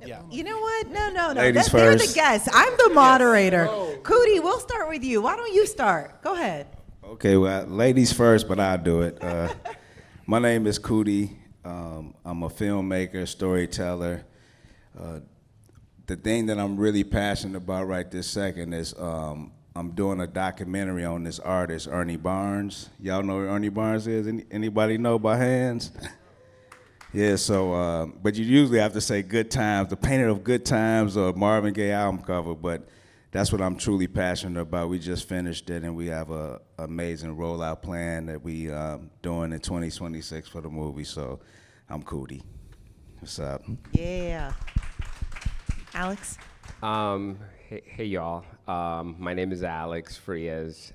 Yeah. You know what? No. Ladies They're the first. guests. I'm the moderator. Cootie, we'll start with you. Why don't you start? Go ahead. Okay, well, ladies first, but I'll do it. My name is Cootie. I'm a filmmaker, storyteller. The thing that I'm really passionate about right this second is I'm doing a documentary on this artist, Ernie Barnes. Y'all know who Ernie Barnes is? Anybody know by hands? Yeah, so, but you usually have to say Good Times, the painting of Good Times or Marvin Gaye album cover, but that's what I'm truly passionate about. We just finished it, and we have a amazing rollout plan that we doing in 2026 for the movie, so I'm Cootie. What's up? Yeah. Alex? Hey y'all. My name is Alex Frias,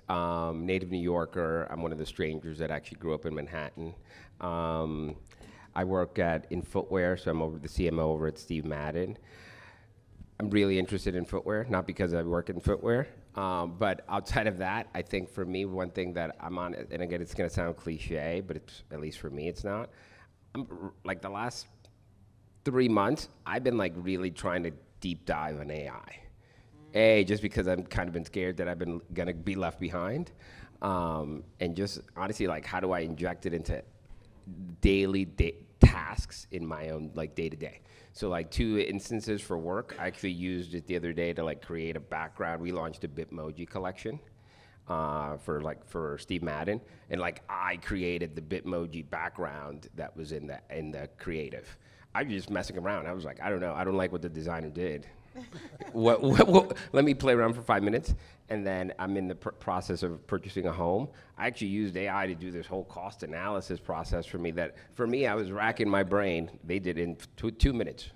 native New Yorker. I'm one of the strangers that actually grew up in Manhattan. I work in footwear, so I'm over the CMO over at Steve Madden. I'm really interested in footwear, not because I work in footwear, but outside of that, I think for me, one thing that I'm on, and again, it's gonna sound cliche, but it's, at least for me, it's not. Like the last 3 months, I've been like really trying to deep dive on AI. Just because I'm kind of been scared that I've been gonna be left behind, and just honestly, like, how do I inject it into daily tasks in my own like day to day? So like 2 instances for work. I actually used it the other day to like create a background. We launched a Bitmoji collection for Steve Madden, and like I created the Bitmoji background that was in the creative. I was just messing around. I was like, I don't know. I don't like what the designer did. What, let me play around for 5 minutes, and then I'm in the process of purchasing a home. I actually used AI to do this whole cost analysis process for me that, for me, I was racking my brain. They did it in 2 minutes.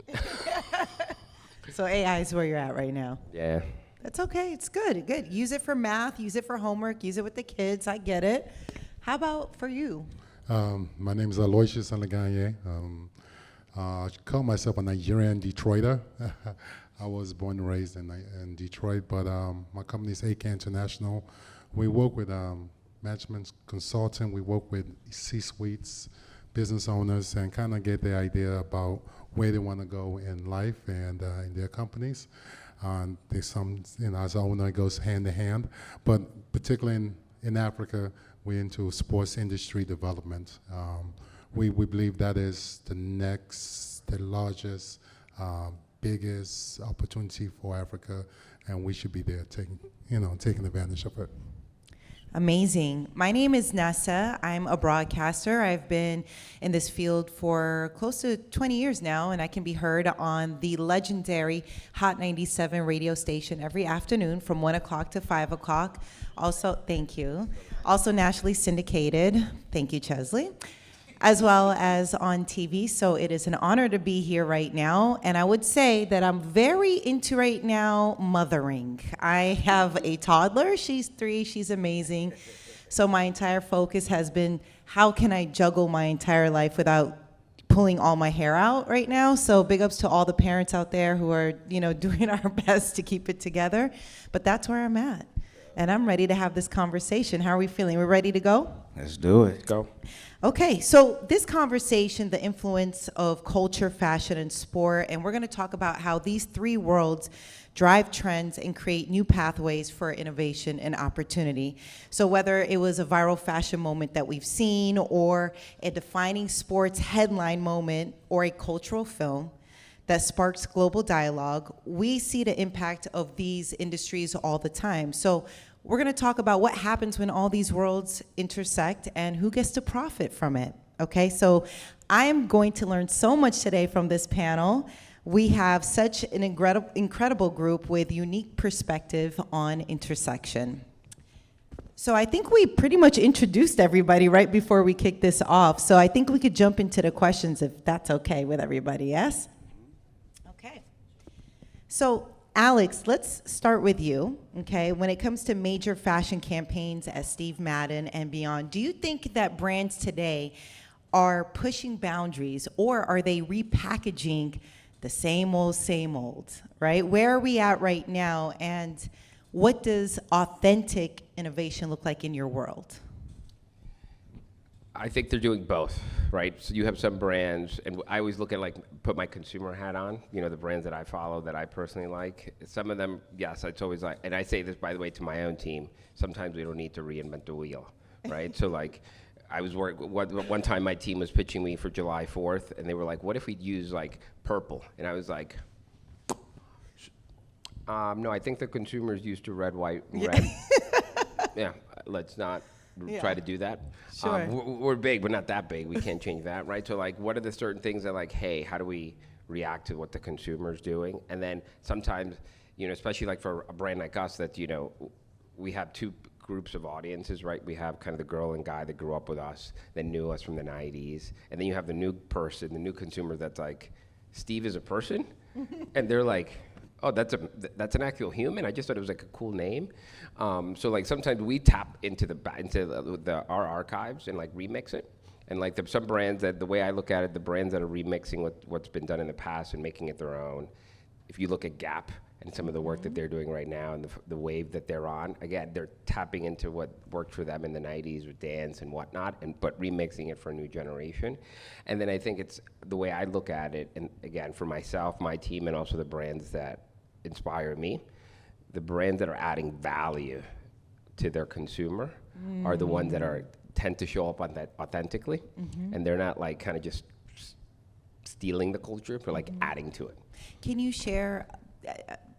So AI is where you're at right now. Yeah. That's okay. It's good. Good. Use it for math. Use it for homework. Use it with the kids. I get it. How about for you? My name is Aloysius Alaganye. I call myself a Nigerian Detroiter. I was born and raised in Detroit, but my company is AK International. We work with management consulting. We work with C-suites, business owners, and kind of get the idea about where they want to go in life and in their companies. There's some, as an owner, it goes hand in hand, but particularly in Africa, we're into sports industry development. We believe that is the largest, biggest opportunity for Africa, and we should be there taking advantage of it. Amazing. My name is Nessa. I'm a broadcaster. I've been in this field for close to 20 years now, and I can be heard on the legendary Hot 97 radio station every afternoon from 1 o'clock to 5 o'clock. Also, thank you. Also nationally syndicated. Thank you, Chesley. As well as on TV, so it is an honor to be here right now. And I would say that I'm very into right now mothering. I have a toddler, she's 3, she's amazing. So my entire focus has been, how can I juggle my entire life without pulling all my hair out right now? So big ups to all the parents out there who are, doing our best to keep it together. But that's where I'm at. And I'm ready to have this conversation. How are we feeling? We're ready to go? Let's do it. Go. Okay, so this conversation, the influence of culture, fashion, and sport, and we're going to talk about how these 3 worlds drive trends and create new pathways for innovation and opportunity. So whether it was a viral fashion moment that we've seen, or a defining sports headline moment, or a cultural film that sparks global dialogue, we see the impact of these industries all the time. So we're going to talk about what happens when all these worlds intersect and who gets to profit from it. Okay, so I am going to learn so much today from this panel. We have such an incredible group with unique perspective on intersection. So I think we pretty much introduced everybody right before we kicked this off. So I think we could jump into the questions if that's okay with everybody, yes? Okay. So Alex, let's start with you, okay? When it comes to major fashion campaigns as Steve Madden and beyond, do you think that brands today are pushing boundaries, or are they repackaging the same old, right? Where are we at right now, and what does authentic innovation look like in your world? I think they're doing both, right? So you have some brands, and I always look at like put my consumer hat on. You know, the brands that I follow that I personally like. Some of them, yes, it's always like, and I say this by the way to my own team. Sometimes we don't need to reinvent the wheel, right? So like, I was working one time. My team was pitching me for July 4th, and they were like, "What if we'd use like purple?" And I was like, "No, I think the consumers used to red, white, red. Yeah, let's not." Yeah. Try to do that. Sure. We're big, but not that big. We can't change that, right? So like, what are the certain things that like, hey, how do we react to what the consumer's doing? And then sometimes, you know, especially like for a brand like us that, you know, we have two groups of audiences, right? We have kind of the girl and guy that grew up with us, that knew us from the 90s. And then you have the new person, the new consumer that's like, Steve is a person? And they're like, oh, that's an actual human. I just thought it was like a cool name. So like sometimes we tap into our archives and like remix it. And like there's some brands that the way I look at it, the brands that are remixing what's been done in the past and making it their own. If you look at Gap and some of the work that they're doing right now and the wave that they're on, again, they're tapping into what worked for them in the 90s with dance and whatnot, but remixing it for a new generation. And then I think it's the way I look at it, and again, for myself, my team, and also the brands that inspire me, the brands that are adding value to their consumer are the ones that tend to show up on that authentically, and they're not like kind of just stealing the culture, but like adding to it. Can you share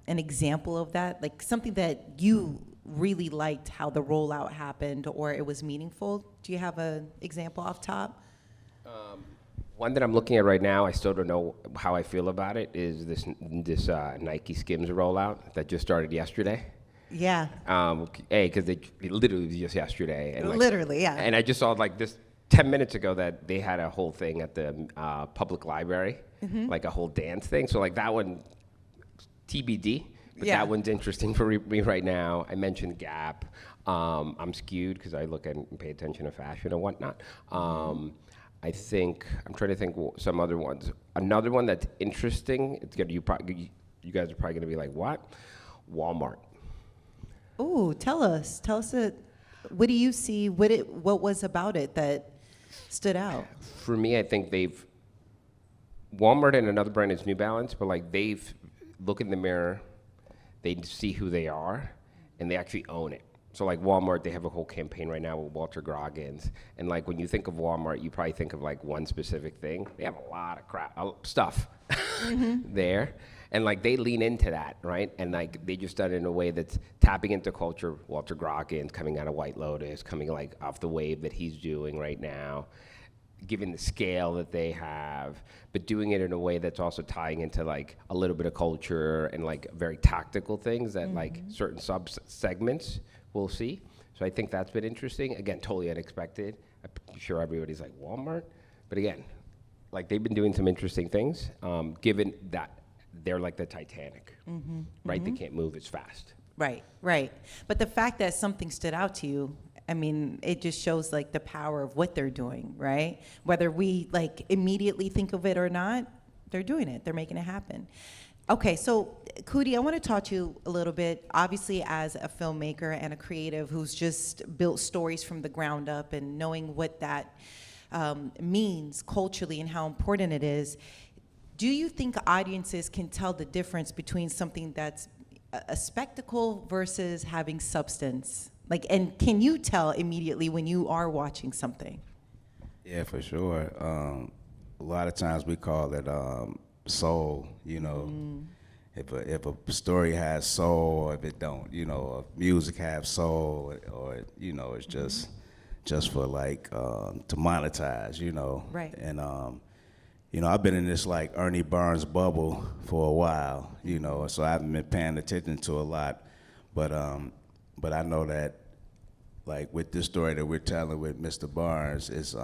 an example of that? Like something that you really liked how the rollout happened or it was meaningful? Do you have an example off top? One that I'm looking at right now, I still don't know how I feel about it, is this Nike Skims rollout that just started yesterday. Yeah, Because it literally was just yesterday. And like, literally, yeah. And I just saw like this 10 minutes ago that they had a whole thing at the public library, like a whole dance thing. So like that one, TBD, but Yeah. that one's interesting for me right now. I mentioned Gap. I'm skewed because I look and pay attention to fashion and whatnot. I think, I'm trying to think some other ones. Another one that's interesting, it's gonna, you guys are probably gonna be like, what? Walmart. Ooh, tell us. What do you see? What was about it that stood out? For me, I think Walmart and another brand is New Balance, but like they've look in the mirror, they see who they are, and they actually own it. So like Walmart, they have a whole campaign right now with Walter Goggins, and like when you think of Walmart, you probably think of like one specific thing. They have a lot of stuff there, and like they lean into that, right? And like they just done it in a way that's tapping into culture. Walter Goggins coming out of White Lotus, coming like off the wave that he's doing right now, given the scale that they have, but doing it in a way that's also tying into like a little bit of culture and like very tactical things that like certain segments will see. So I think that's been interesting. Again, totally unexpected. I'm sure everybody's like, Walmart? But again, like they've been doing some interesting things, given that they're like the Titanic, right? They can't move as fast. Right. But the fact that something stood out to you, I mean, it just shows like the power of what they're doing, right? Whether we like immediately think of it or not, they're doing it. They're making it happen. Okay, so Kudi, I want to talk to you a little bit, obviously as a filmmaker and a creative who's just built stories from the ground up and knowing what that means culturally and how important it is. Do you think audiences can tell the difference between something that's a spectacle versus having substance? Like, and can you tell immediately when you are watching something? Yeah, for sure. A lot of times we call it soul, you know. If a story has soul, or if it don't, you know, if music have soul, or you know, it's just for like to monetize, you know. Right. And you know, I've been in this like Ernie Barnes bubble for a while, you know, so I haven't been paying attention to a lot, but I know that like with this story that we're telling with Mr. Barnes is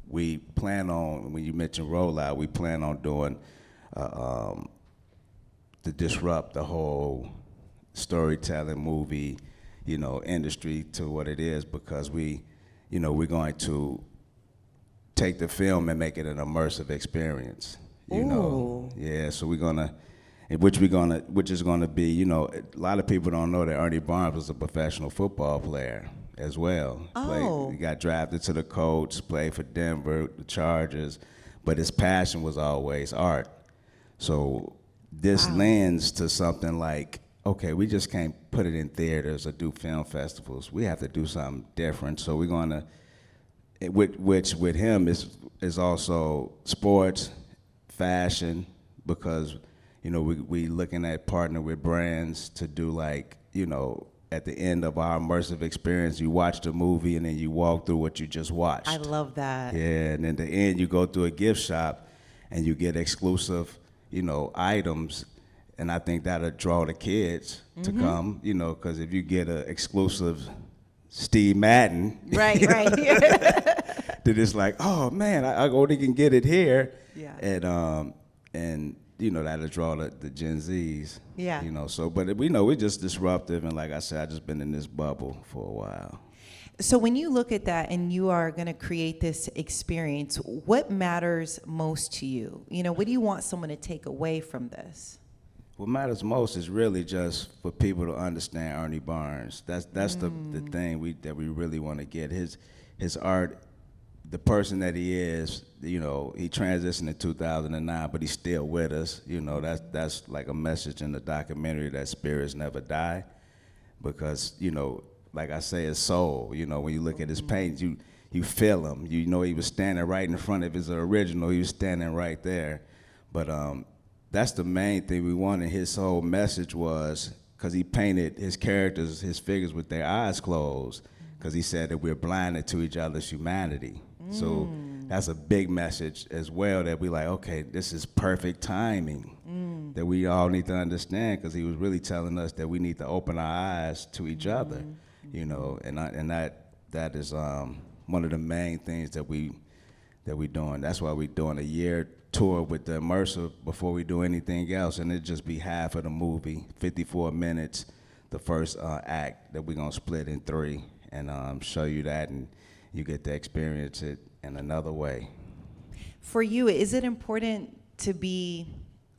we plan on, when you mentioned rollout, we plan on doing to disrupt the whole storytelling movie, you know, industry to what it is, because we're going to take the film and make it an immersive experience, you know. Yeah, so we're gonna, and which is gonna be, you know, a lot of people don't know that Ernie Barnes was a professional football player as well. Oh. He got drafted to the Colts, played for Denver, the Chargers, but his passion was always art. So this lends to something like, okay, we just can't put it in theaters or do film festivals. We have to do something different. So we're gonna, which with him is also sports, fashion, because, you know, we looking at partner with brands to do, like, you know, at the end of our immersive experience, you watch the movie and then you walk through what you just watched. I love that. Yeah, and in the end, you go through a gift shop and you get exclusive, you know, items. And I think that'll draw the kids to come, you know, because if you get an exclusive Steve Madden, Right, right. then it's like, oh man, I only can get it here. Yeah. And you know, that'll draw the Gen Zs. Yeah. You know, so, but we know we're just disruptive, and like I said, I just been in this bubble for a while. So when you look at that and you are going to create this experience, what matters most to you? You know, what do you want someone to take away from this? What matters most is really just for people to understand Ernie Barnes. That's the thing that we really want to get. His art, the person that he is, you know, he transitioned in 2009, but he's still with us. You know, that's like a message in the documentary, that spirits never die, because, you know, like I say, his soul. You know, when you look at his paintings, you feel him. You know, he was standing right in front of his original. He was standing right there, but that's the main thing we wanted. His whole message was, because he painted his characters, his figures with their eyes closed, because he said that we're blinded to each other's humanity. So that's a big message as well, that we like, okay, this is perfect timing, that we all need to understand, because he was really telling us that we need to open our eyes to each other, you know, and that is one of the main things that we doing. That's why we're doing a year tour with the immersive before we do anything else, and it just be half of the movie, 54 minutes, the first act that we're gonna split in 3, and show you that, and you get to experience it in another way. For you, is it important to be,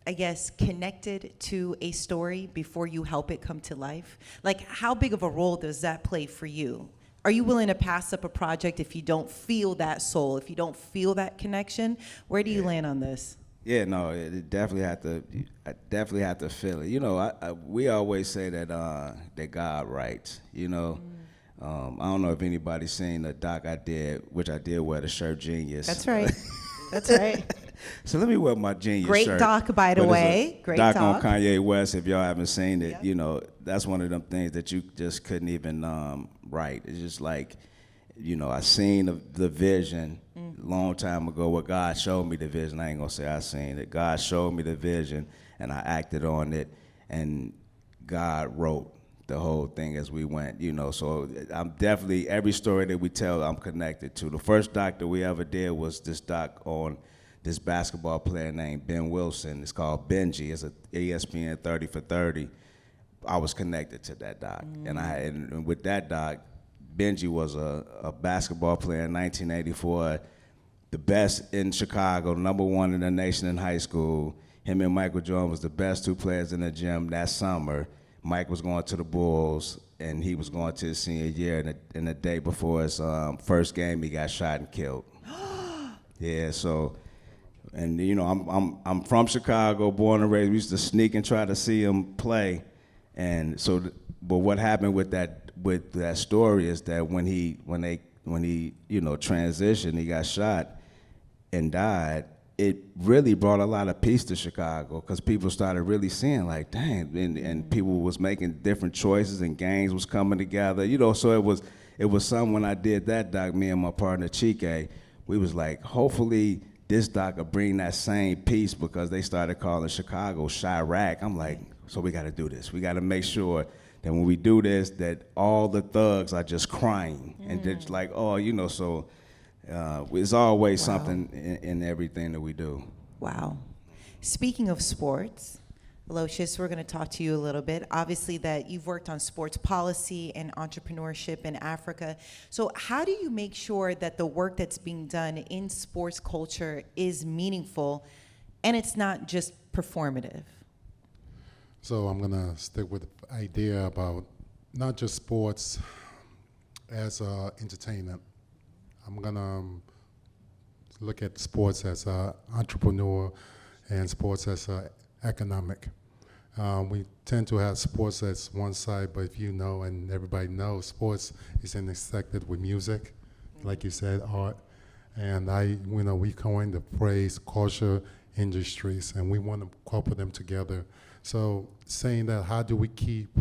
I guess, connected to a story before you help it come to life? Like, how big of a role does that play for you? Are you willing to pass up a project if you don't feel that soul, if you don't feel that connection? Where do you land on this? Yeah, no, it definitely I definitely have to feel it. You know, we always say that that God writes. You know, I don't know if anybody's seen the doc I did, which I did wear the shirt Genius. That's right. That's right. So let me wear my Genius Great shirt. doc, by the But it's a way. Great doc doc. on Kanye West. If y'all haven't seen it, Yep. you know, that's one of them things that you just couldn't even write. It's just like, you know, I seen the vision long time ago, where God showed me the vision. I ain't gonna say I seen it. God showed me the vision, and I acted on it, and God wrote the whole thing as we went, you know. So I'm definitely, every story that we tell, I'm connected to. The first doc that we ever did was this doc on this basketball player named Ben Wilson. It's called Benji. It's a ESPN 30 for 30. I was connected to that doc, and with that doc, Benji was a basketball player in 1984, the best in Chicago, #1 in the nation in high school. Him and Michael Jordan was the best 2 players in the gym that summer. Mike was going to the Bulls, and he was going to his senior year, and the day before his first game, he got shot and killed. Yeah, so, and you know, I'm from Chicago, born and raised. We used to sneak and try to see him play, and so, but what happened with that story is that when he you know, transitioned, he got shot and died. It really brought a lot of peace to Chicago, because people started really seeing, like, dang, and people was making different choices, and gangs was coming together, you know. So it was something. When I did that doc, me and my partner Chike, we was like, hopefully this doc will bring that same peace, because they started calling Chicago Chirac. I'm like, so we got to do this. We got to make sure that when we do this, that all the thugs are just crying and just like, oh, you know. So it's always something in everything that we do. Wow. Speaking of sports, Aloysius, we're going to talk to you a little bit. Obviously that you've worked on sports policy and entrepreneurship in Africa. So how do you make sure that the work that's being done in sports culture is meaningful and it's not just performative? So I'm gonna stick with the idea about not just sports as entertainment. I'm gonna look at sports as entrepreneur and sports as economic. We tend to have sports as one side, but if you know and everybody knows, sports is intersected with music, like you said, art. And we coined the phrase culture industries, and we want to couple them together. So saying that, how do we keep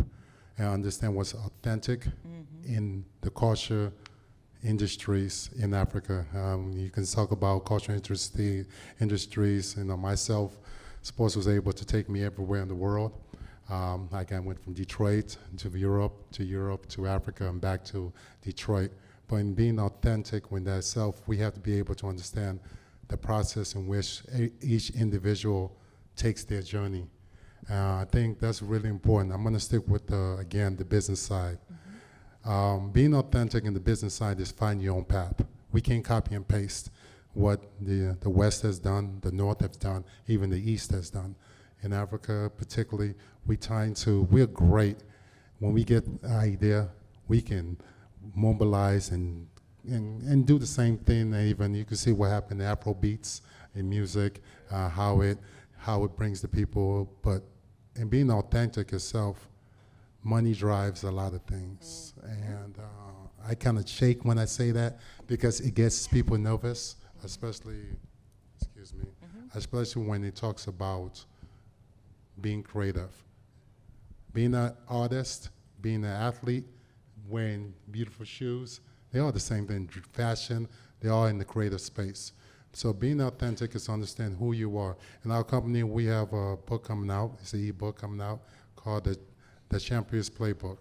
and understand what's authentic in the culture industries in Africa? You can talk about culture industries. Myself, sports was able to take me everywhere in the world. Like I went from Detroit to Europe, to Africa, and back to Detroit. But in being authentic with that self, we have to be able to understand the process in which each individual takes their journey. I think that's really important. I'm going to stick with, again, the business side. Being authentic in the business side is find your own path. We can't copy and paste what the West has done, the North has done, even the East has done. In Africa, particularly, we're great. When we get an idea, we can mobilize and do the same thing. Even you can see what happened in Afro beats in music, how it brings the people. But in being authentic yourself, money drives a lot of things. And I kind of shake when I say that because it gets people nervous, especially when it talks about being creative. Being an artist, being an athlete, wearing beautiful shoes, they are the same thing. Fashion, they are in the creative space. So being authentic is to understand who you are. In our company, we have a book coming out. It's an e-book coming out called the Champions Playbook.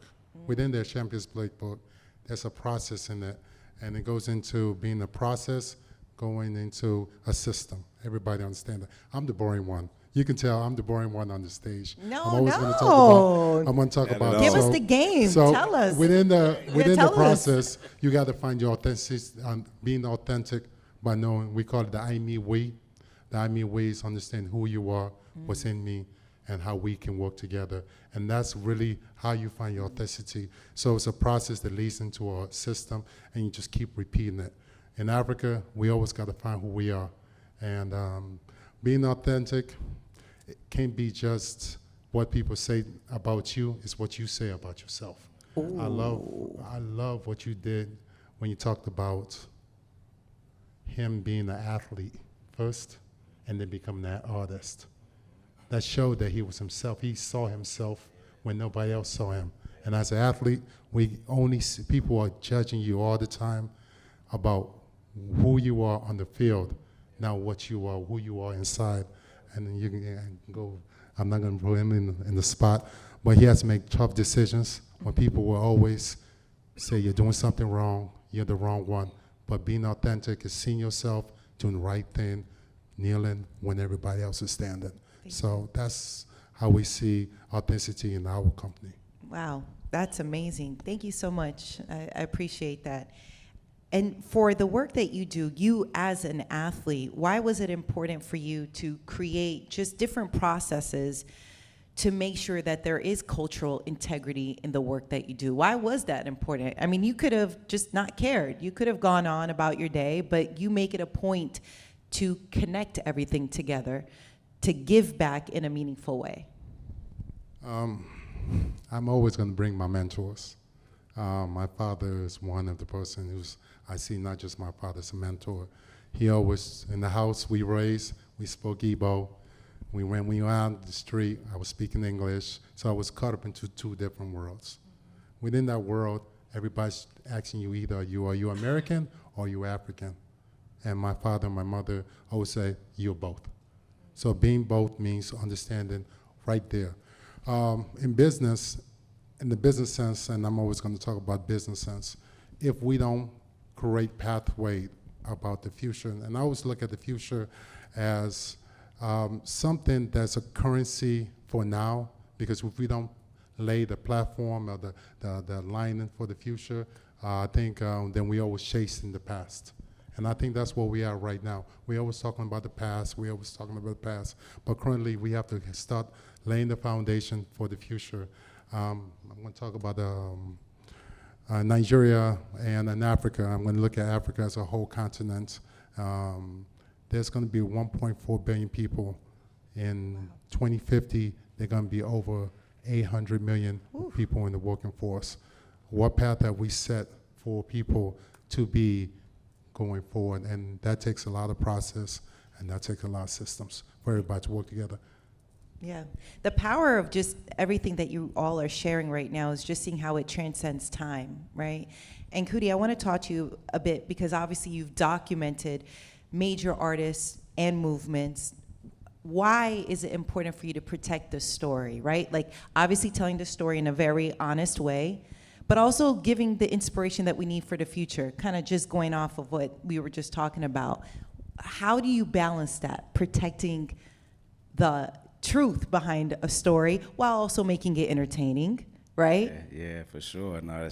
Within the Champions Playbook, there's a process in it, and it goes into being a process, going into a system. Everybody understand that. I'm the boring one. You can tell I'm the boring one on the stage. No, I'm always no. going to talk about. Give us the game. So Tell us. Within the tell us. process, you got to find your authenticity. Being authentic by knowing, we call it the I, me, we. The I, me, we is understand who you are, what's in me, and how we can work together. And that's really how you find your authenticity. So it's a process that leads into a system, and you just keep repeating it. In Africa, we always got to find who we are. And being authentic, it can't be just what people say about you, it's what you say about yourself. I love what you did when you talked about him being an athlete first and then becoming that artist. That showed that he was himself. He saw himself when nobody else saw him. And as an athlete, we only see, people are judging you all the time about who you are on the field, not what you are, who you are inside. And then you can go, I'm not going to put him in the spot, but he has to make tough decisions when people will always say you're doing something wrong, you're the wrong one. But being authentic is seeing yourself doing the right thing, kneeling when everybody else is standing. So that's how we see authenticity in our company. Wow, that's amazing. Thank you so much. I appreciate that. And for the work that you do, you as an athlete, why was it important for you to create just different processes to make sure that there is cultural integrity in the work that you do? Why was that important? I mean, you could have just not cared. You could have gone on about your day, but you make it a point to connect everything together, to give back in a meaningful way. I'm always going to bring my mentors. My father is one of the person who's, I see not just my father as a mentor. He always, in the house we raised, we spoke Igbo. When we were out the street, I was speaking English, so I was caught up into two different worlds. Within that world, everybody's asking you either are you American or you African? And my father and my mother always say, you're both. So being both means understanding right there. In business, in the business sense, and I'm always going to talk about business sense, if we don't create pathway about the future, and I always look at the future as something that's a currency for now, because if we don't lay the platform or the alignment for the future, I think then we always chase in the past. And I think that's where we are right now. We're always talking about the past. We're always talking about the past. But currently, we have to start laying the foundation for the future. I'm going to talk about Nigeria and in Africa. I'm going to look at Africa as a whole continent. There's going to be 1.4 billion people. In 2050, they're going to be over 800 million people in the working force. What path have we set for people to be going forward? And that takes a lot of process, and that takes a lot of systems for everybody to work together. Yeah. The power of just everything that you all are sharing right now is just seeing how it transcends time, right? And Kudi, I want to talk to you a bit because obviously you've documented major artists and movements. Why is it important for you to protect the story, right? Like, obviously telling the story in a very honest way, but also giving the inspiration that we need for the future, kind of just going off of what we were just talking about. How do you balance that, protecting the truth behind a story while also making it entertaining, right? Yeah, for sure. No,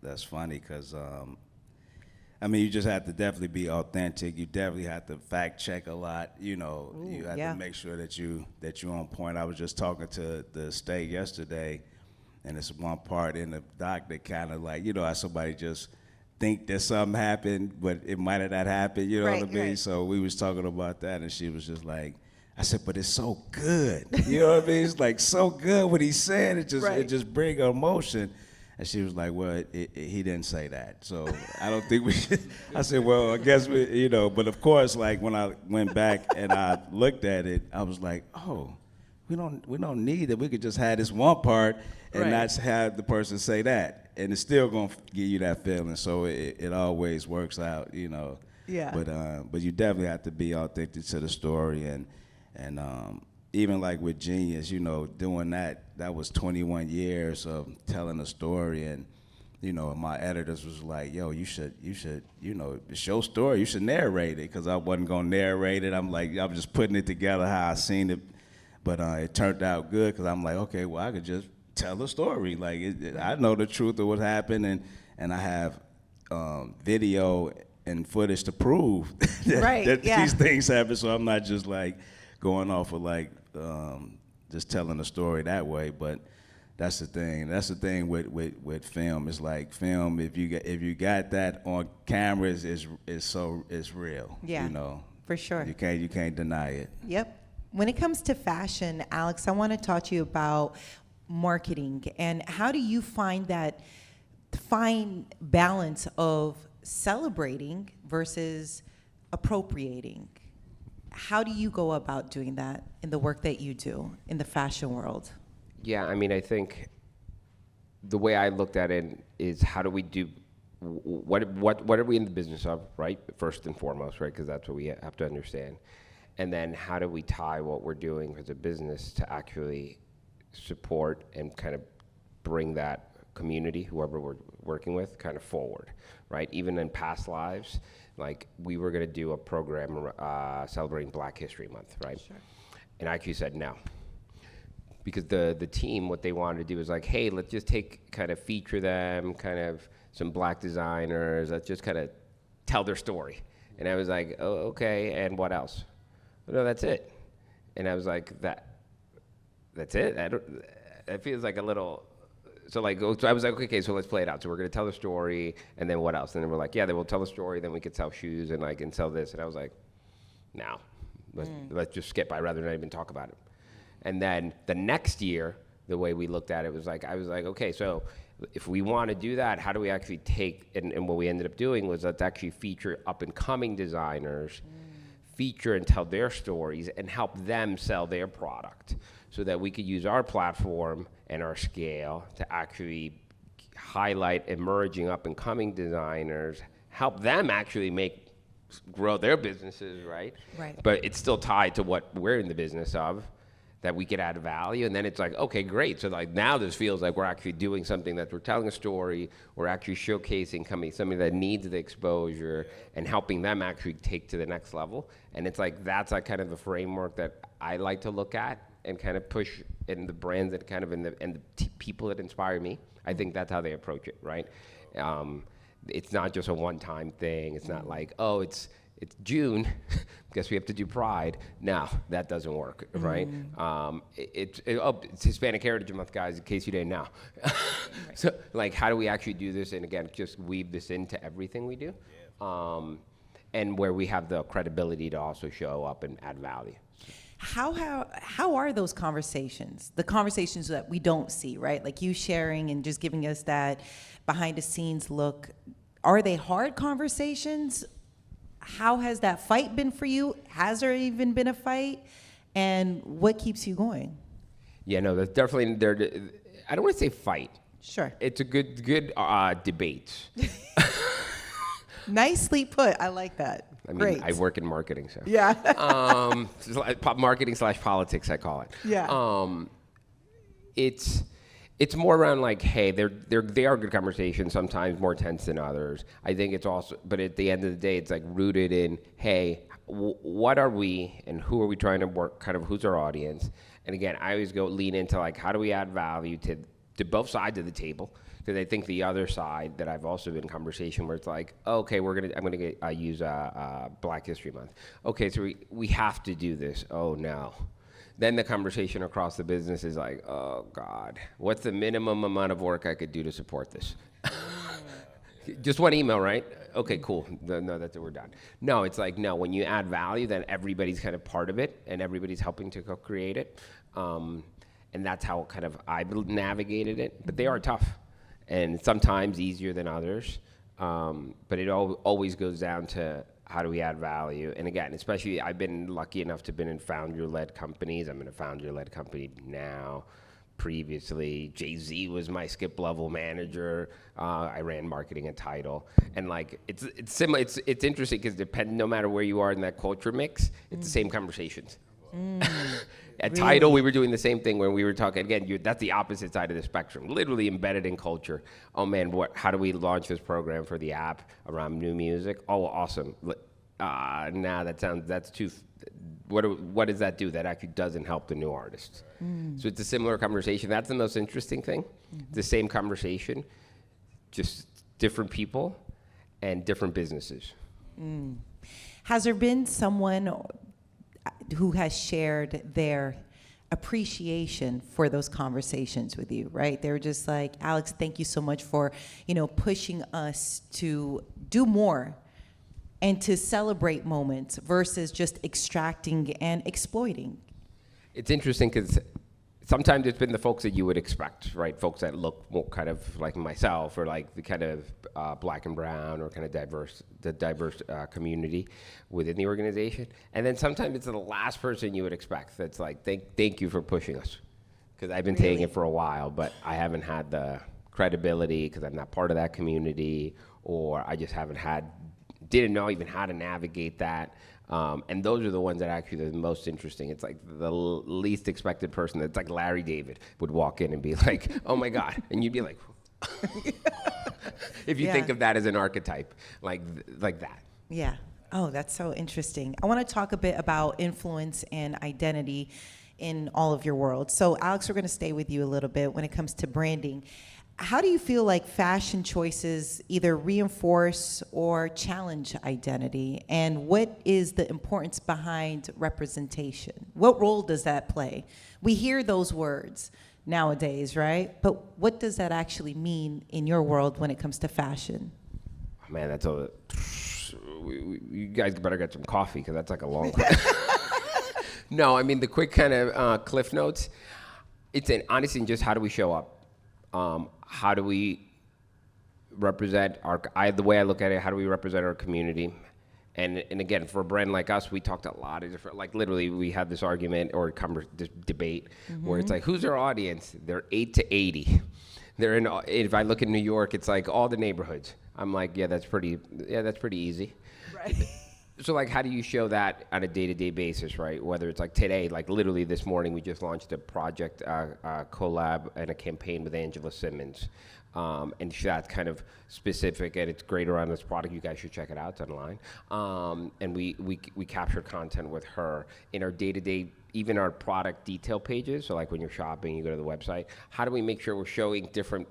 that's funny because I mean, you just have to definitely be authentic. You definitely have to fact check a lot. You know, you have to make sure that you're on point. I was just talking to the state yesterday, and it's one part in the doc that kind of like, you know, how somebody just think that something happened, but it might have not happened. You know what I mean? Right. So we was talking about that, and she was just like, I said, but it's so good. You know what I mean? It's like so good what he said. It just bring emotion. And she was like, well, he didn't say that. So I don't think we should. I said, well, I guess we, you know. But of course, like when I went back and I looked at it, I was like, oh, we don't need it. We could just have this one part and not have the person say that. And it's still going to give you that feeling. So it always works out, you know. Yeah. But you definitely have to be authentic to the story. And even like with Genius, you know, doing that was 21 years of telling a story. And, you know, my editors was like, yo, you should, you know, it's your story. You should narrate it, because I wasn't going to narrate it. I'm like, I'm just putting it together how I seen it. But it turned out good, because I'm like, okay, well, I could just tell the story. Like, I know the truth of what happened, and I have video and footage to prove that these things happen. So I'm not just like going off of like just telling a story that way. But that's the thing. That's the thing with film. It's like film. If you got that on cameras, it's real. Yeah, you know, for sure. You can't deny it. Yep. When it comes to fashion, Alex, I want to talk to you about marketing and how do you find that fine balance of celebrating versus appropriating? How do you go about doing that in the work that you do in the fashion world? Yeah, I mean, I think the way I looked at it is, how do we do, what are we in the business of, right? First and foremost, right? Because that's what we have to understand. And then how do we tie what we're doing as a business to actually support and kind of bring that community, whoever we're working with, kind of forward, right? Even in past lives, like we were going to do a program celebrating Black History Month, right? Sure. And I actually said no, because the team, what they wanted to do is like, hey, let's just feature them, kind of some Black designers, let's just kind of tell their story. And I was like, oh, okay, and what else? No, that's it. And I was like, that's it? It feels like a little, so I was like, okay, so let's play it out. So we're gonna tell the story, and then what else? And then we're like, yeah, then we'll tell the story, then we could sell shoes, and sell this. And I was like, no, let's just skip. I'd rather not even talk about it. And then the next year, the way we looked at it was like, I was like, okay, so if we want to do that, how do we actually take, and what we ended up doing was let's actually feature up-and-coming designers, feature and tell their stories, and help them sell their product, so that we could use our platform and our scale to actually highlight emerging up-and-coming designers, help them actually grow their businesses, right? Right. But it's still tied to what we're in the business of, that we could add value. And then it's like, okay, great. So like now this feels like we're actually doing something, that we're telling a story, we're actually showcasing somebody that needs the exposure and helping them actually take to the next level. And it's like, that's like kind of the framework that I like to look at and kind of push in the brands that kind of, and the people that inspire me. I think that's how they approach it, right? it's not just a one-time thing. It's not like, oh, it's June, guess we have to do Pride. No, that doesn't work, right? It's Hispanic Heritage Month, guys, in case you didn't know. So, like, how do we actually do this? And again, just weave this into everything we do, and where we have the credibility to also show up and add value. How are those conversations? The conversations that we don't see, right? Like you sharing and just giving us that behind the scenes look. Are they hard conversations? How has that fight been for you? Has there even been a fight? And what keeps you going? Yeah, no, that's definitely there. I don't want to say fight. Sure. It's a good debate. Nicely put. I like that. I mean, Great. I work in marketing, so. Yeah. Marketing / politics, I call it. Yeah. It's more around like, hey, they are good conversations, sometimes more tense than others. I think it's also, but at the end of the day, it's like rooted in, hey, what are we and who are we trying to work, kind of who's our audience? And again, I always lean into like, how do we add value to both sides of the table? Because I think the other side that I've also been in conversation where it's like, okay, I'm gonna use Black History Month. Okay, so we have to do this. Oh no. Then the conversation across the business is like, oh God, what's the minimum amount of work I could do to support this? Just one email, right? Okay, cool. No, that's it, we're done. No, it's like, no, when you add value, then everybody's kind of part of it and everybody's helping to co-create it. And that's how kind of I've navigated it, but they are tough. And sometimes easier than others, but it always goes down to how do we add value. And again, especially I've been lucky enough to have been in founder-led companies. I'm in a founder-led company now. Previously, Jay-Z was my skip level manager. I ran marketing at Tidal, and like it's similar. It's interesting because no matter where you are in that culture mix, it's the same conversations. At Really? Tidal, we were doing the same thing when we were talking, again, that's the opposite side of the spectrum, literally embedded in culture. Oh man, how do we launch this program for the app around new music? Oh, awesome. That's too, what does that do? That actually doesn't help the new artists. So it's a similar conversation. That's the most interesting thing. The same conversation, just different people and different businesses. Has there been someone who has shared their appreciation for those conversations with you, right? They're just like, Alex, thank you so much for, pushing us to do more and to celebrate moments versus just extracting and exploiting. It's interesting because sometimes it's been the folks that you would expect, right? Folks that look more kind of like myself or like the kind of black and brown or kind of diverse community within the organization. And then sometimes it's the last person you would expect that's like, thank you for pushing us. Because I've been taking it for a while, but I haven't had the credibility because I'm not part of that community, or I just didn't know even how to navigate that. And those are the ones that actually are the most interesting. It's like the least expected person. It's like Larry David would walk in and be like, oh my God. And you'd be like, if you think of that as an archetype, like that. Yeah. Oh, that's so interesting. I want to talk a bit about influence and identity in all of your worlds. So Alex, we're going to stay with you a little bit when it comes to branding. How do you feel like fashion choices either reinforce or challenge identity? And what is the importance behind representation? What role does that play? We hear those words nowadays, right? But what does that actually mean in your world when it comes to fashion? Oh, man, that's you guys better get some coffee because that's like a long No, I mean, the quick kind of cliff notes, it's honestly just how do we show up? How do we represent the way I look at it, how do we represent our community? And again, for a brand like us, we talked a lot of different, like literally we had this argument or this debate where it's like, who's our audience? They're 8 to 80. If I look at New York, it's like all the neighborhoods. I'm like, that's pretty easy. Right. So like, how do you show that on a day-to-day basis, right? Whether it's like today, like literally this morning, we just launched a project, collab and a campaign with Angela Simmons. And that's kind of specific and it's great around this product. You guys should check it out, it's online. And we captured content with her in our day-to-day, even our product detail pages. So like when you're shopping, you go to the website, how do we make sure we're showing different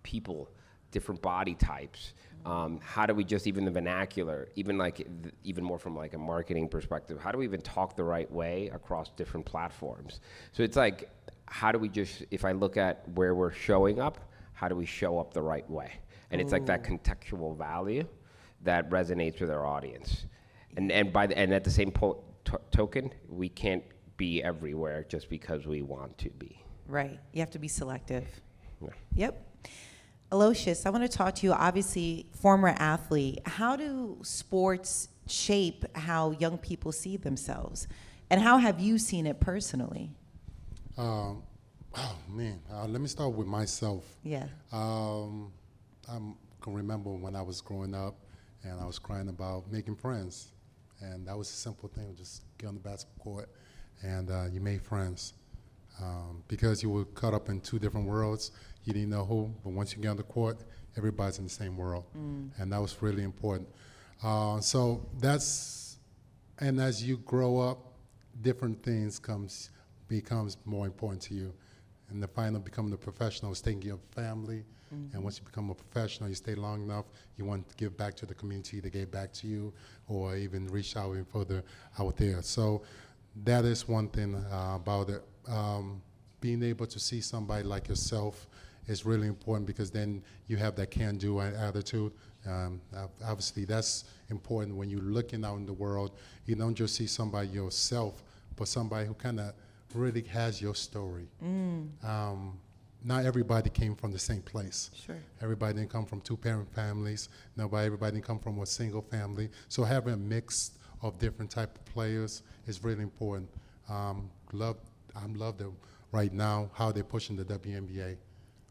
people, different body types. How do we just, even the vernacular, even like, even more from like a marketing perspective, how do we even talk the right way across different platforms? So it's like, how do we just, if I look at where we're showing up, how do we show up the right way? And it's like that contextual value that resonates with our audience. And at the same token, we can't be everywhere just because we want to be. Right. You have to be selective. Yeah. Yep. Aloysius, I want to talk to you, obviously, former athlete. How do sports shape how young people see themselves? And how have you seen it personally? Oh man, let me start with myself. Yeah. I can remember when I was growing up and I was crying about making friends. And that was a simple thing, just get on the basketball court and you made friends. Because you were caught up in two different worlds, you didn't know who, but once you get on the court, everybody's in the same world. And that was really important. So that's, and as you grow up, different things becomes more important to you. And the final, becoming a professional is taking care of family. And once you become a professional, you stay long enough, you want to give back to the community to give back to you, or even reach out even further out there. So that is one thing about it. Being able to see somebody like yourself is really important, because then you have that can-do attitude. Obviously, that's important when you're looking out in the world. You don't just see somebody yourself, but somebody who kind of really has your story. Not everybody came from the same place. Sure. Everybody didn't come from two-parent families. Everybody didn't come from a single family. So having a mix of different type of players is really important. I love that right now how they're pushing the WNBA.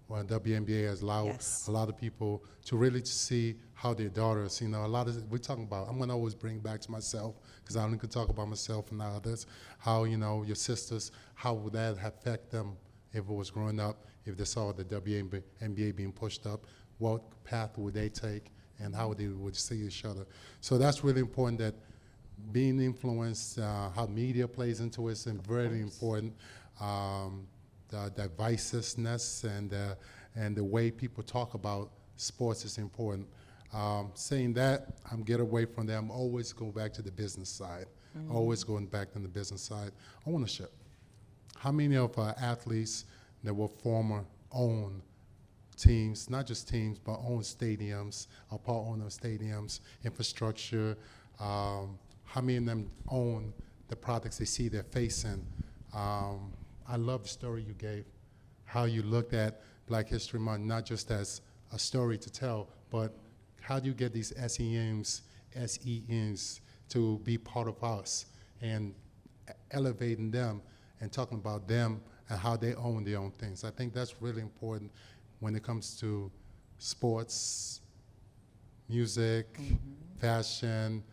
Well, WNBA has allowed Yes. a lot of people to really see how their daughters, a lot of, we're talking about, I'm gonna always bring back to myself, because I only can talk about myself and not others, how, your sisters, how would that affect them if it was growing up, if they saw the WNBA being pushed up, what path would they take, and how they would see each other. So that's really important, that being influenced, how media plays into it is very important. The divisiveness and the way people talk about sports is important. Saying that, I'm get away from that. I'm always going back to the business side. Always going back to the business side. Ownership. How many of our athletes that were former own teams, not just teams, but own stadiums, are part owner of stadiums, infrastructure? How many of them own the products they see their face in? I love the story you gave, how you looked at Black History Month not just as a story to tell, but how do you get these SEMs to be part of us, and elevating them and talking about them and how they own their own things. I think that's really important when it comes to sports, music, fashion,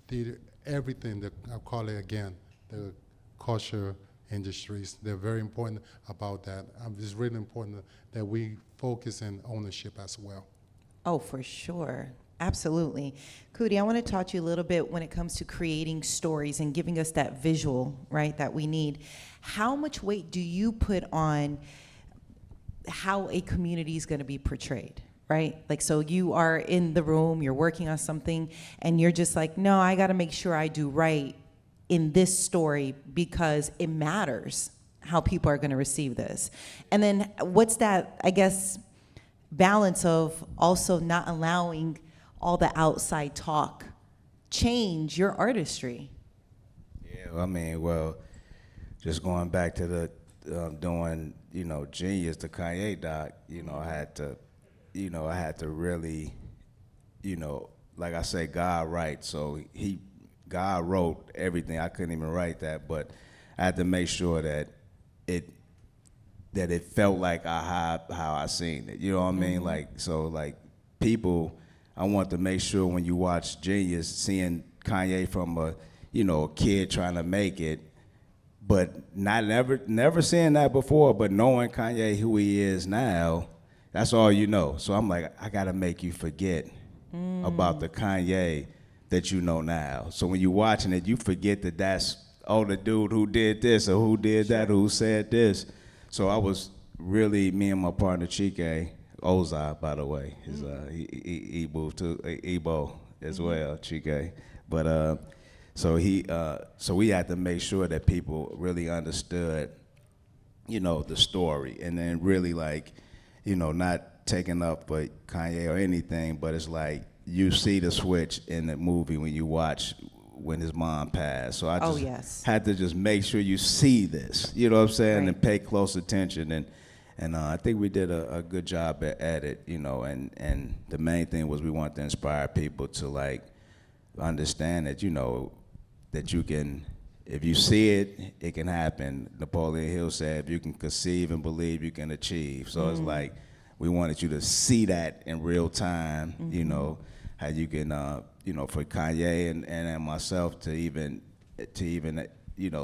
theater, everything, I'll call it again, the culture industries. They're very important about that. It's really important that we focus on ownership as well. Oh, for sure. Absolutely. Kudi, I want to talk to you a little bit when it comes to creating stories and giving us that visual, right, that we need. How much weight do you put on how a community is going to be portrayed, right? Like, so you are in the room, you're working on something, and you're just like, no, I got to make sure I do right in this story because it matters how people are going to receive this. And then what's that, I guess, balance of also not allowing all the outside talk change your artistry? Yeah, just going back to the doing, Genius, the Kanye doc, I had to really, like I say, God writes, so God wrote everything. I couldn't even write that, but I had to make sure that it felt like how I seen it. You know what I mean? People, I want to make sure when you watch Genius, seeing Kanye from a kid trying to make it, but never seeing that before, but knowing Kanye who he is now, that's all you know. So I'm like, I gotta make you forget about the Kanye that you know now. So when you're watching it, you forget that that's, the dude who did this or who did that, who said this. So I was really, me and my partner Chike, Ozai, by the way. He moved to Igbo as well, Chike. But so we had to make sure that people really understood, the story, and then really like, not taking up for Kanye or anything, but it's like you see the switch in the movie when you watch when his mom passed. So I Oh, just yes. had to just make sure you see this, you know what I'm saying, Right. and pay close attention. And I think we did a good job at it, and the main thing was we wanted to inspire people to like understand that, that you can, if you see it, it can happen. Napoleon Hill said, if you can conceive and believe, you can achieve. So it's like, we wanted you to see that in real time, how you can, for Kanye and myself to even,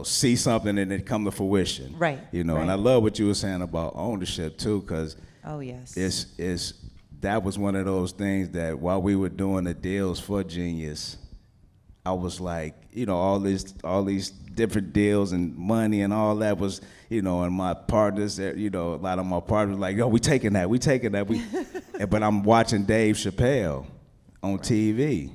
see something and it come to fruition. Right, And right. I love what you were saying about ownership too, because Oh, yes. that was one of those things that while we were doing the deals for Genius, I was like, all these different deals and money and all that was, and my partners, a lot of my partners were like, yo, we taking that. But I'm watching Dave Chappelle on TV,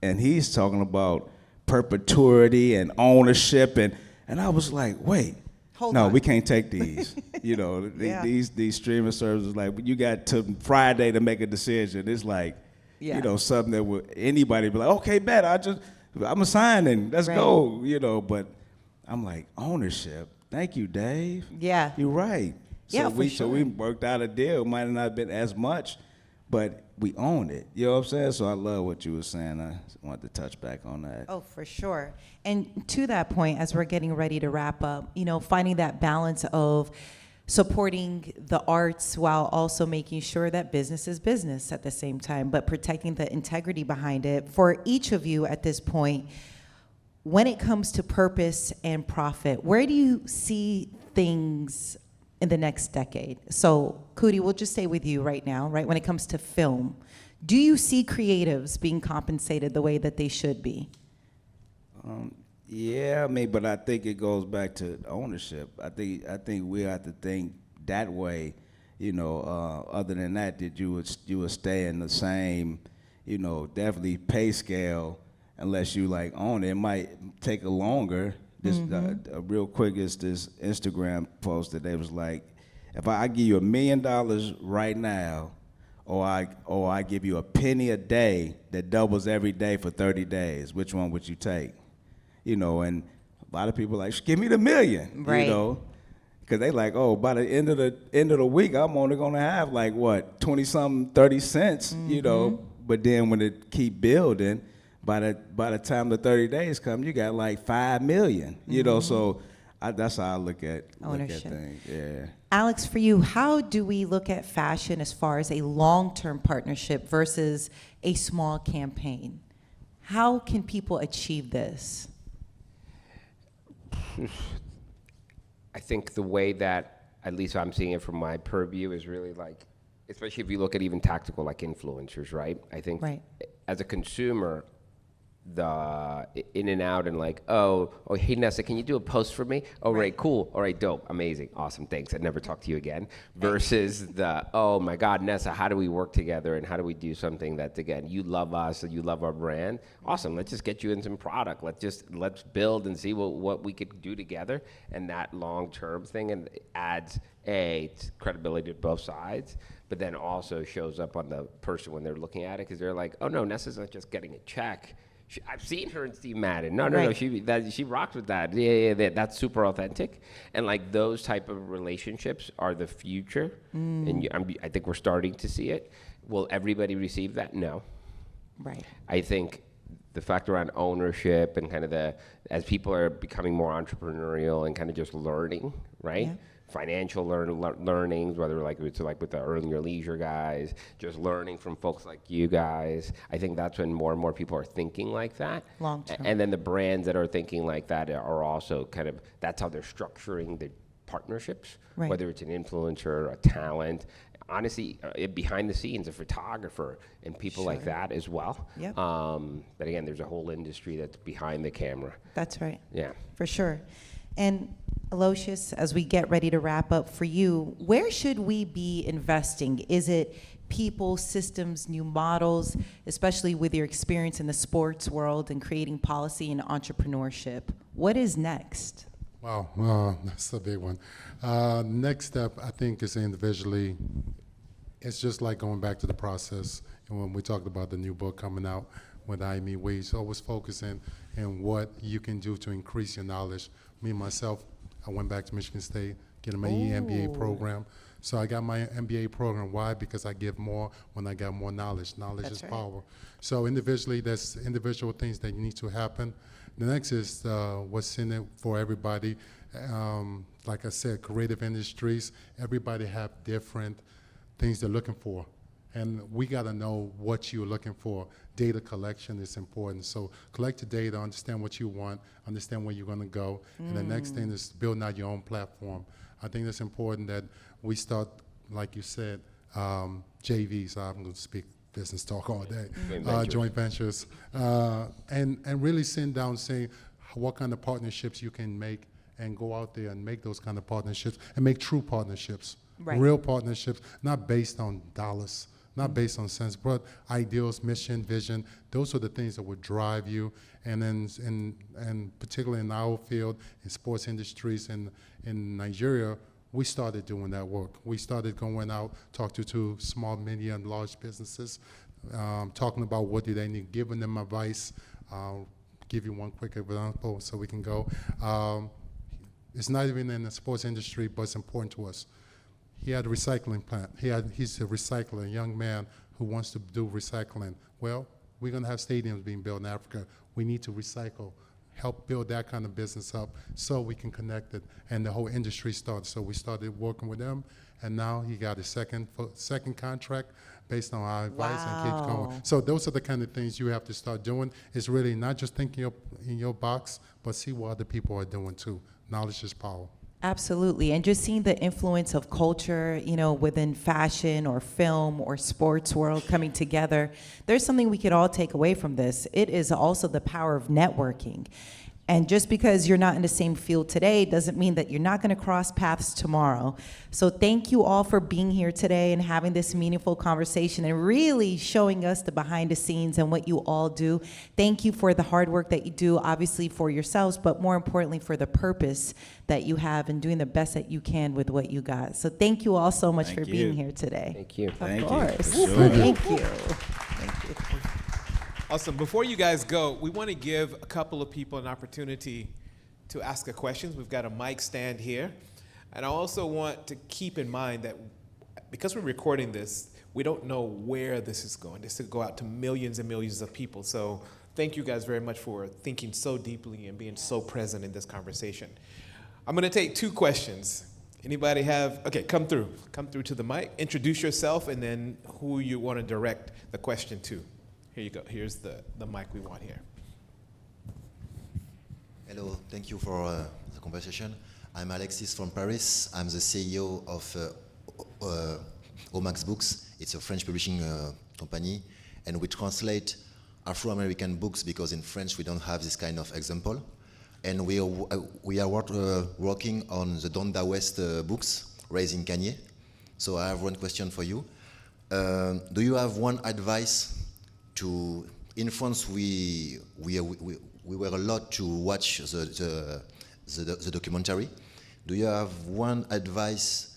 and he's talking about perpetuity and ownership, and I was like, wait, Hold no, on. we can't take these. Yeah. These streaming services, like, you got to Friday to make a decision. It's like, Yeah. something that would anybody be like, okay, bet, I'm a signing, let's Right. go, but I'm like, ownership. Thank you, Dave. Yeah. You're right. Yeah, for So we sure. worked out a deal. Might have not been as much, but we owned it. You know what I'm saying? So I love what you were saying. I wanted to touch back on that. Oh, for sure. And to that point, as we're getting ready to wrap up, finding that balance of supporting the arts while also making sure that business is business at the same time, but protecting the integrity behind it. For each of you at this point, when it comes to purpose and profit, where do you see things in the next decade? So, Cootie, we'll just stay with you right now, right? When it comes to film, do you see creatives being compensated the way that they should be? Yeah, but I think it goes back to ownership. I think we have to think that way. Other than that, you would stay in the same, definitely pay scale unless you like own it. It might take a longer. This real quick is this Instagram post that they was like, if I give you $1 million right now, or I give you a penny a day that doubles every day for 30 days, which one would you take? And a lot of people are like, give me the $1 million, Right. because they like, oh, by the end of the week, I'm only gonna have like what 20-something, 30 cents, But then when it keep building, by the time the 30 days come, you got like 5 million, So that's how I look at Ownership. things. Yeah. Alex, for you, how do we look at fashion as far as a long-term partnership versus a small campaign? How can people achieve this? I think the way that, at least I'm seeing it from my purview, is really like, especially if you look at even tactical like influencers, right? I think Right. as a consumer, the in and out and like, oh, hey Nessa, can you do a post for me? Oh, right, cool. All right, dope, amazing, awesome, thanks. I'd never talk to you again. Versus the, oh my God, Nessa, how do we work together and how do we do something that, again, you love us and you love our brand? Awesome, let's just get you in some product. Let's build and see what we could do together. And that long-term thing, and it adds credibility to both sides, but then also shows up on the person when they're looking at it, because they're like, oh no, Nessa's not just getting a check. I've seen her in Steve Madden. No, Right. she rocks with that. Yeah, that's super authentic. And like those type of relationships are the future. And I think we're starting to see it. Will everybody receive that? No. Right. I think the fact around ownership and kind of as people are becoming more entrepreneurial and kind of just learning, right? Yeah. Financial learnings, whether it's like with the Earn Your Leisure guys, just learning from folks like you guys. I think that's when more and more people are thinking like that. Long term. And then the brands that are thinking like that are also kind of, that's how they're structuring the partnerships, Right. whether it's an influencer, a talent, honestly, behind the scenes, a photographer, and people like Sure. that as well. Yep. But again, there's a whole industry that's behind the camera. That's right. Yeah. For sure. And Aloysius, as we get ready to wrap up for you, where should we be investing? Is it people, systems, new models, especially with your experience in the sports world and creating policy and entrepreneurship? What is next? Wow, that's a big one. Next step, I think, is individually. It's just like going back to the process. And when we talked about the new book coming out with IME Ways, always focusing on what you can do to increase your knowledge. Me, myself, I went back to Michigan State, getting my MBA Ooh. program. So I got my MBA program. Why? Because I give more when I got more knowledge. Knowledge That's is right. power. So individually, there's individual things that need to happen. The next is what's in it for everybody. Like I said, creative industries, everybody have different things they're looking for. And we got to know what you're looking for. Data collection is important. So collect the data, understand what you want, understand where you're going to go. And the next thing is building out your own platform. I think it's important that we start, like you said, JVs. I'm going to speak business talk all day. Joint ventures. And really sitting down saying what kind of partnerships you can make and go out there and make those kind of partnerships and make true partnerships. Right. Real partnerships, not based on dollars, not based on cents, but ideals, mission, vision. Those are the things that would drive you. And then, and particularly in our field, in sports industries in Nigeria, we started doing that work. We started going out, talking to small, medium, and large businesses, talking about what do they need, giving them advice. Give you one quick example so we can go. It's not even in the sports industry, but it's important to us. He had a recycling plant. He's a recycler, a young man who wants to do recycling. Well, we're going to have stadiums being built in Africa. We need to recycle, help build that kind of business up so we can connect it. And the whole industry started. So we started working with them, and now he got a second contract based on our advice and keeps Wow. going. So those are the kind of things you have to start doing. It's really not just thinking in your box, but see what other people are doing too. Knowledge is power. Absolutely. And just seeing the influence of culture, within fashion or film or sports world coming together, there's something we could all take away from this. It is also the power of networking. And just because you're not in the same field today doesn't mean that you're not going to cross paths tomorrow. So thank you all for being here today and having this meaningful conversation and really showing us the behind the scenes and what you all do. Thank you for the hard work that you do, obviously for yourselves, but more importantly for the purpose that you have and doing the best that you can with what you got. So thank you all so much Thank for being you. here today. Thank you. Thank you. Of course. For sure. Thank you. Awesome. Before you guys go, we want to give a couple of people an opportunity to ask a question. We've got a mic stand here. And I also want to keep in mind that because we're recording this, we don't know where this is going. This could go out to millions and millions of people. So thank you guys very much for thinking so deeply and being so present in this conversation. I'm going to take two questions. Anybody have, okay, come through to the mic, introduce yourself, and then who you want to direct the question to. Here you go. Here's the mic we want here. Hello, thank you for the conversation. I'm Alexis from Paris. I'm the CEO of Omax Books. It's a French publishing company, and we translate Afro-American books because in French we don't have this kind of example. And we are working on the Donda West books, Raising Kanye. So I have one question for you. Do you have one advice to, in France, we were allowed to watch the documentary. Do you have one advice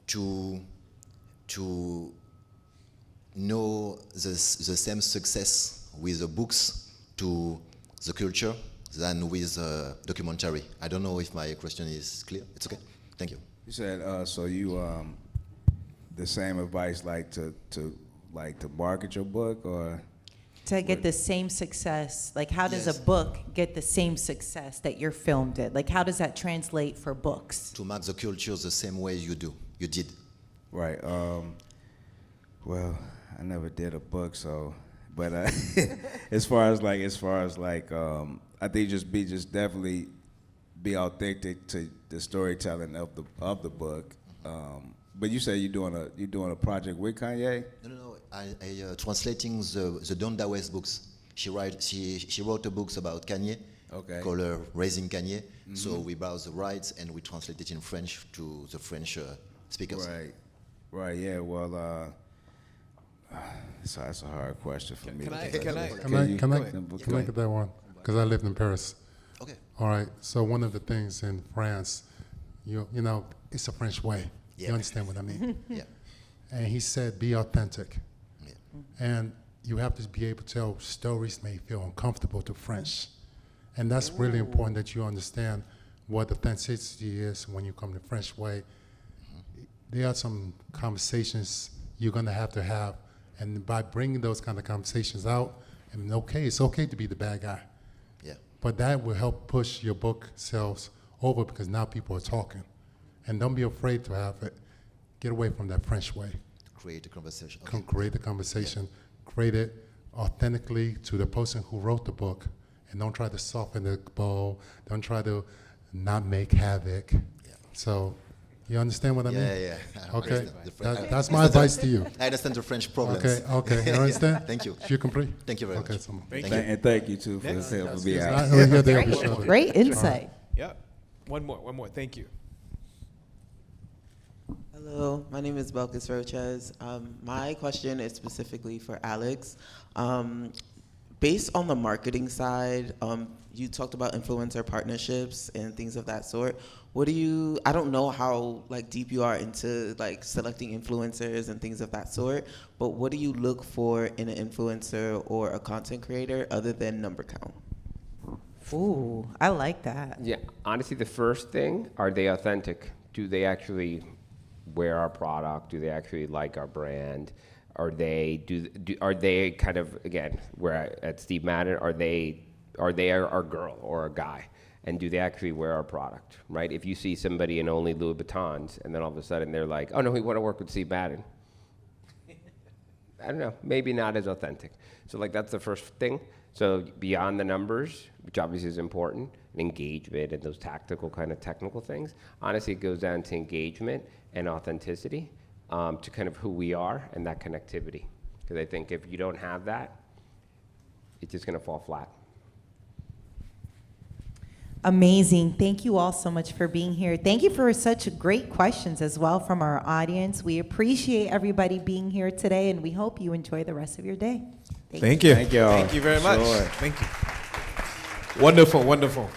to know the same success with the books to the culture than with the documentary? I don't know if my question is clear. It's okay. Thank you. You said so. You the same advice, like to market your book, or To get the same success, like how does Yes. a book get the same success that your film did? Like how does that translate for books? To mark the culture the same way you did. right? Well, I never did a book, so. But as far as I think just definitely be authentic to the storytelling of the book. But you say you're doing a project with Kanye? No. I translating the Donda West books. She wrote the books about Kanye, Okay. called Raising Kanye. So we browse the rights and we translate it in French to the French speakers. Right, yeah, well, so that's a hard question for me. Can I Can I Go get that one? Because I lived in Paris. Okay. All right. So one of the things in France, you know, it's a French way. Yeah. You understand what I mean? Yeah. And he said, be authentic. Yeah. And you have to be able to tell stories that may feel uncomfortable to French. And that's really important that you understand what authenticity is when you come the French way. There are some conversations you're going to have. And by bringing those kind of conversations out, and it's okay to be the bad guy. Yeah. But that will help push your book sales over because now people are talking. And don't be afraid to have it. Get away from that French way. Create a conversation. Okay. Create the conversation. Create it authentically to the person who wrote the book. And don't try to soften the blow. Don't try to not make havoc. Yeah. So you understand what I mean? Yeah. I Okay. understand the French- That's my advice to you. I understand the French problems. Okay. You understand? Thank you. You complete? Thank you very Okay, much. so Thank And thank you too for Next. helping me I out. know you got to help each other. Great insight. Yep. One more. Thank you. Hello, my name is Belkis Roches. My question is specifically for Alex. Based on the marketing side, you talked about influencer partnerships and things of that sort. I don't know how deep you are into selecting influencers and things of that sort, but what do you look for in an influencer or a content creator other than number count? Ooh, I like that. Yeah, honestly, the first thing, are they authentic? Do they actually wear our product? Do they actually like our brand? Are they kind of, again, we're at Steve Madden, are they our girl or a guy? And do they actually wear our product, right? If you see somebody in only Louis Vuittons and then all of a sudden they're like, oh no, we want to work with Steve Madden. I don't know, maybe not as authentic. So that's the first thing. So beyond the numbers, which obviously is important, and engagement and those tactical kind of technical things, honestly it goes down to engagement and authenticity, to kind of who we are and that connectivity. Because I think if you don't have that, it's just going to fall flat. Amazing. Thank you all so much for being here. Thank you for such great questions as well from our audience. We appreciate everybody being here today, and we hope you enjoy the rest of your day. Thank you. Thank you all. Thank you very much. Sure. Thank you. Wonderful.